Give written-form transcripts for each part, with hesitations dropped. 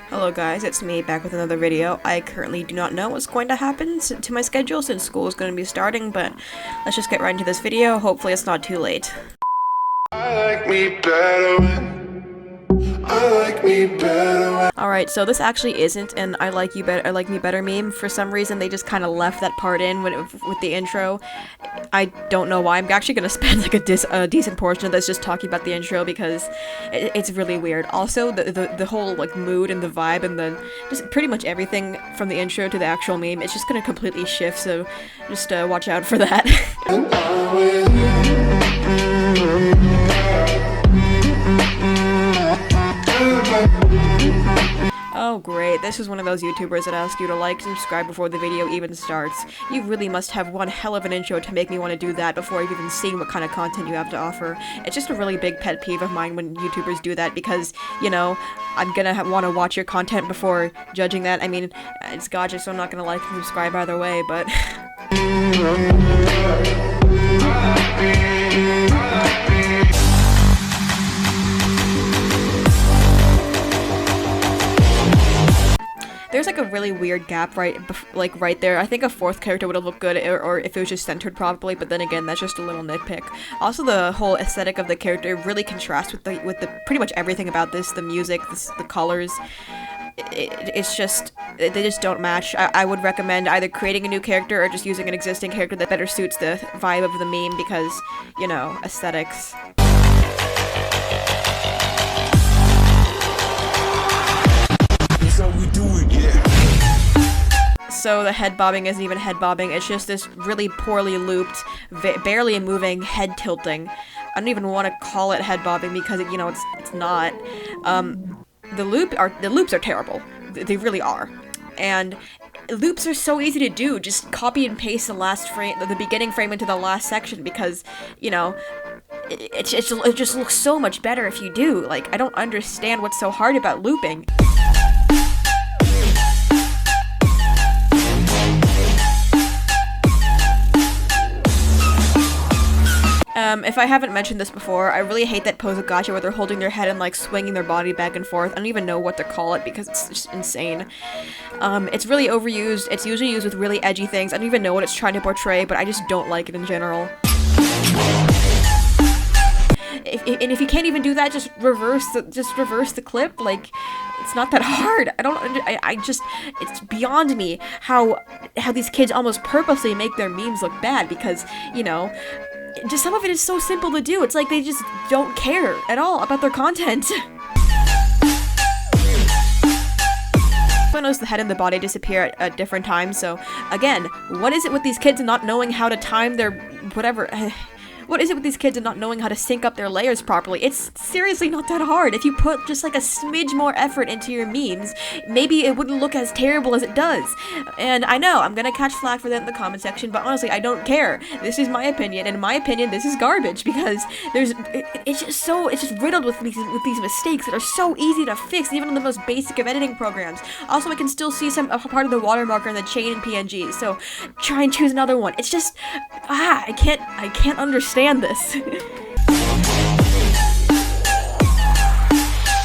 Hello guys, it's me back with another video. I currently do not know what's going to happen to my schedule since school is going to be starting, but let's just get right into this video. Hopefully it's not too late. Alright, so this actually isn't an I like me better meme. For some reason they just kind of left that part in with the intro. I don't know why. I'm actually gonna spend like a decent portion of this just talking about the intro because it's really weird. Also, the whole like mood and the vibe and just pretty much everything from the intro to the actual meme, it's just gonna completely shift, so just watch out for that. Oh great, this is one of those YouTubers that ask you to like and subscribe before the video even starts. You really must have one hell of an intro to make me want to do that before you've even seen what kind of content you have to offer. It's just a really big pet peeve of mine when YouTubers do that because, you know, I'm gonna want to watch your content before judging that. I mean, it's Gacha, so I'm not gonna like and subscribe either way, but... There's like a really weird gap right there. I think a fourth character would have looked good, or if it was just centered properly, but then again, that's just a little nitpick. Also, the whole aesthetic of the character really contrasts with the pretty much everything about this, the music, the colors. It's just, they just don't match. I would recommend either creating a new character or just using an existing character that better suits the vibe of the meme because, you know, aesthetics. So the head bobbing isn't even head bobbing, it's just this really poorly looped, barely moving head tilting. I don't even want to call it head bobbing because, you know, it's not. The loops are terrible. They really are. And loops are so easy to do. Just copy and paste the last frame, the beginning frame into the last section because, you know, it just looks so much better if you do. Like, I don't understand what's so hard about looping. If I haven't mentioned this before, I really hate that pose of gacha where they're holding their head and like swinging their body back and forth. I don't even know what to call it because it's just insane. It's really overused. It's usually used with really edgy things. I don't even know what it's trying to portray, but I just don't like it in general. If you can't even do that, just reverse the clip. Like, it's not that hard. It's beyond me how these kids almost purposely make their memes look bad because, you know, just some of it is so simple to do. It's like they just don't care at all about their content. Everyone knows the head and the body disappear at different times, so again, what is it with these kids not knowing how to time their whatever? What is it with these kids and not knowing how to sync up their layers properly? It's seriously not that hard. If you put just like a smidge more effort into your memes, maybe it wouldn't look as terrible as it does. And I know, I'm gonna catch flack for that in the comment section, but honestly, I don't care. This is my opinion, and in my opinion, this is garbage, because it's just riddled with these mistakes that are so easy to fix, even in the most basic of editing programs. Also, I can still see a part of the watermarker in the chain in PNG, so try and choose another one. It's just, I can't understand this.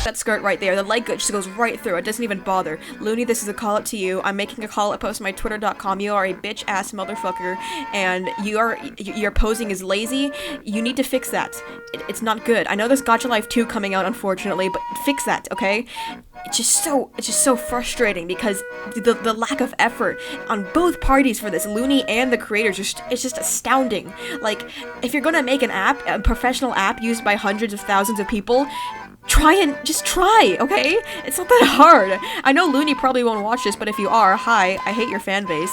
That skirt right there, the light just goes right through, it doesn't even bother. Looney, this is a call out to you. I'm making a call out post on my twitter.com. You are a bitch ass motherfucker, and your posing is lazy. You need to fix that. It's not good. I know there's Gacha Life 2 coming out, unfortunately, but fix that, okay? It's just so frustrating because the lack of effort on both parties for this, Looney and the creators, it's just astounding. Like, if you're gonna make an app, a professional app used by hundreds of thousands of people, just try, okay? It's not that hard. I know Looney probably won't watch this, but if you are, hi, I hate your fan base.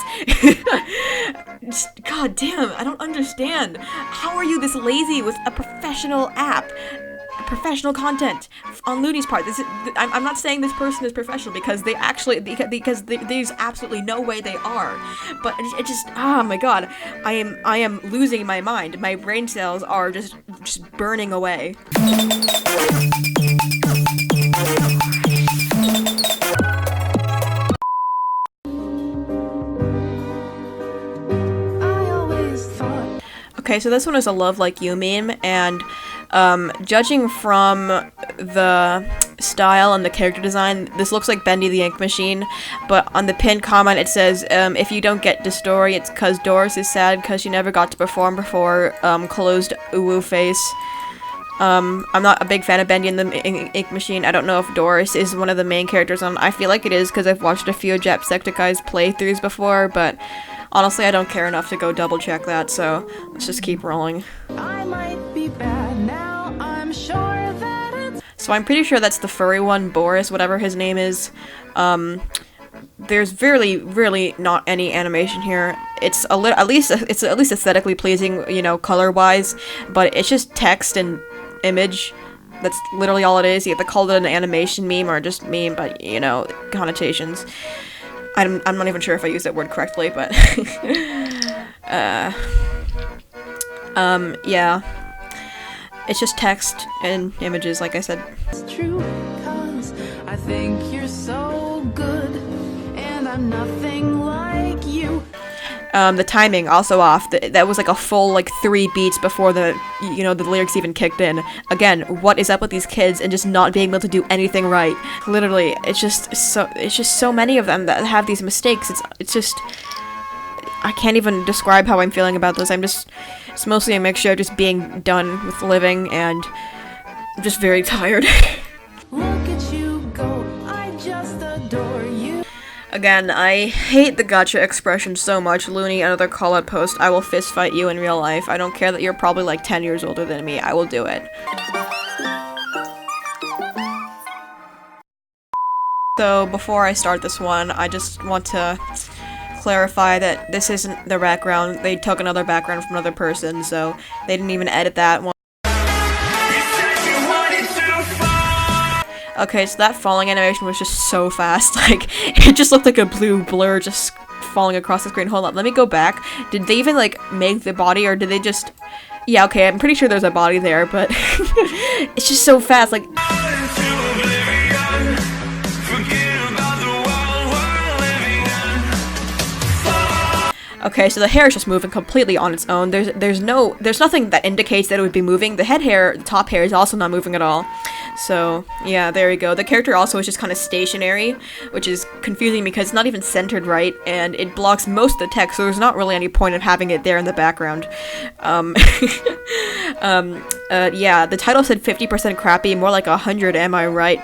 God damn, I don't understand. How are you this lazy with a professional app? Professional content on Looney's part. I'm not saying this person is professional because there's absolutely no way they are. But it just, oh my god, I am losing my mind. My brain cells are just burning away. Okay, so this one is a Love Like You meme, and judging from the style and the character design. This looks like Bendy the Ink Machine, but on the pinned comment it says, if you don't get the story, it's cause Doris is sad cause she never got to perform before, closed uhhh face. I'm not a big fan of Bendy and the Ink Machine. I don't know if Doris is one of the main characters on. I feel like it is because I've watched a few Jacksepticeye's playthroughs before, but honestly I don't care enough to go double check that, so let's just keep rolling. I might be bad now, I'm sure that it's... So I'm pretty sure that's the furry one, Boris, whatever his name is. There's really not any animation here. It's at least aesthetically pleasing, you know, color-wise, but it's just text and image. That's literally all it is. You have to call it an animation meme or just meme, but you know, connotations. I'm not even sure if I used that word correctly, but yeah. It's just text and images, like I said. It's true, 'cause I think you're so good, and I'm nothing like you. The timing also off. That was like a full like 3 beats before the, you know, the lyrics even kicked in. Again, what is up with these kids and just not being able to do anything right? Literally, it's just so many of them that have these mistakes. It's just, I can't even describe how I'm feeling about this. It's mostly a mixture of just being done with living and I'm just very tired. Look at you go, I just adore you. Again, I hate the gotcha expression so much. Looney, another call-out post. I will fist fight you in real life. I don't care that you're probably like 10 years older than me. I will do it. So before I start this one, I just want to clarify that this isn't the background. They took another background from another person, so they didn't even edit that one. Okay, so that falling animation was just so fast. Like, it just looked like a blue blur just falling across the screen. Hold up, let me go back. Did they even, like, make the body, or did they just... Yeah, okay, I'm pretty sure there's a body there, but it's just so fast, like... Okay, so the hair is just moving completely on its own. There's nothing that indicates that it would be moving. The head hair, the top hair, is also not moving at all. So, yeah, there we go. The character also is just kind of stationary, which is confusing because it's not even centered right, and it blocks most of the text, so there's not really any point of having it there in the background. Yeah, the title said 50% crappy, more like 100, am I right?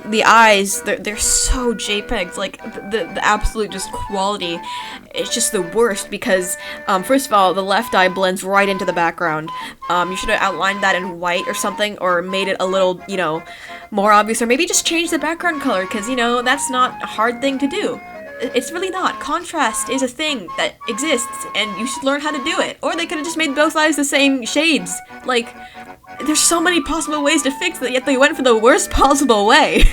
The eyes, they're so JPEGs, like, the absolute just quality, it's just the worst because, first of all, the left eye blends right into the background. You should have outlined that in white or something, or made it a little, you know, more obvious, or maybe just change the background color, because, you know, that's not a hard thing to do. It's really not. Contrast is a thing that exists, and you should learn how to do it. Or they could have just made both eyes the same shades. Like, there's so many possible ways to fix it, yet they went for the worst possible way.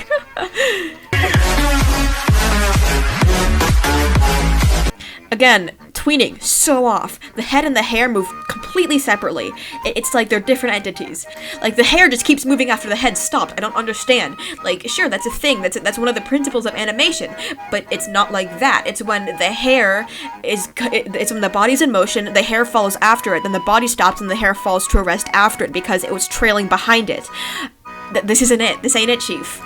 Again, tweening, so off. The head and the hair move completely separately. It's like they're different entities. Like, the hair just keeps moving after the head stopped. I don't understand. Like, sure, that's a thing. That's one of the principles of animation. But it's not like that. It's when the hair is... It's when the body's in motion, the hair follows after it, then the body stops and the hair falls to a rest after it because it was trailing behind it. This isn't it. This ain't it, Chief.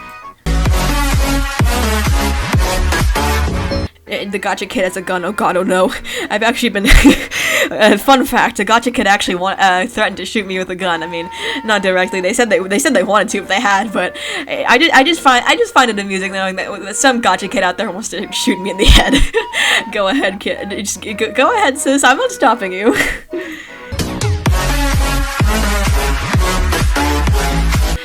The Gacha Kid has a gun. Oh god, oh no. I've actually been... fun fact, a Gacha Kid actually threatened to shoot me with a gun. I mean, not directly. They said they wanted to if they had, but I just find it amusing knowing that some Gacha Kid out there wants to shoot me in the head. Go ahead, kid. Just go ahead, sis. I'm not stopping you.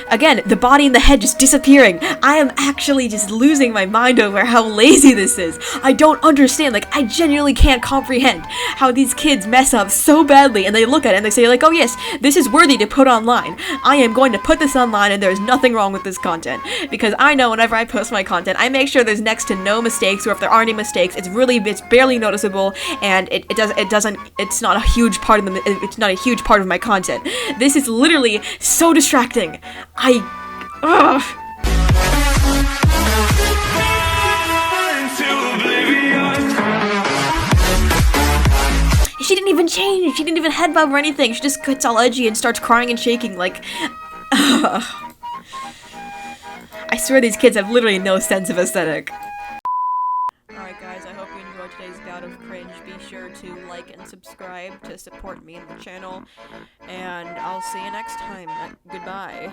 Again, the body and the head just disappearing. I am actually just losing my mind over how lazy this is. I don't understand, like, I genuinely can't comprehend how these kids mess up so badly and they look at it and they say like, oh yes, this is worthy to put online. I am going to put this online and there's nothing wrong with this content. Because I know whenever I post my content, I make sure there's next to no mistakes, or if there are any mistakes, it's barely noticeable, and it's not a huge part of my content. This is literally so distracting. It's She didn't even change. She didn't even head bob or anything. She just gets all edgy and starts crying and shaking like... I swear these kids have literally no sense of aesthetic. Alright guys, I hope you enjoyed today's bout of cringe. Be sure to like and subscribe to support me and the channel. And I'll see you next time. Goodbye.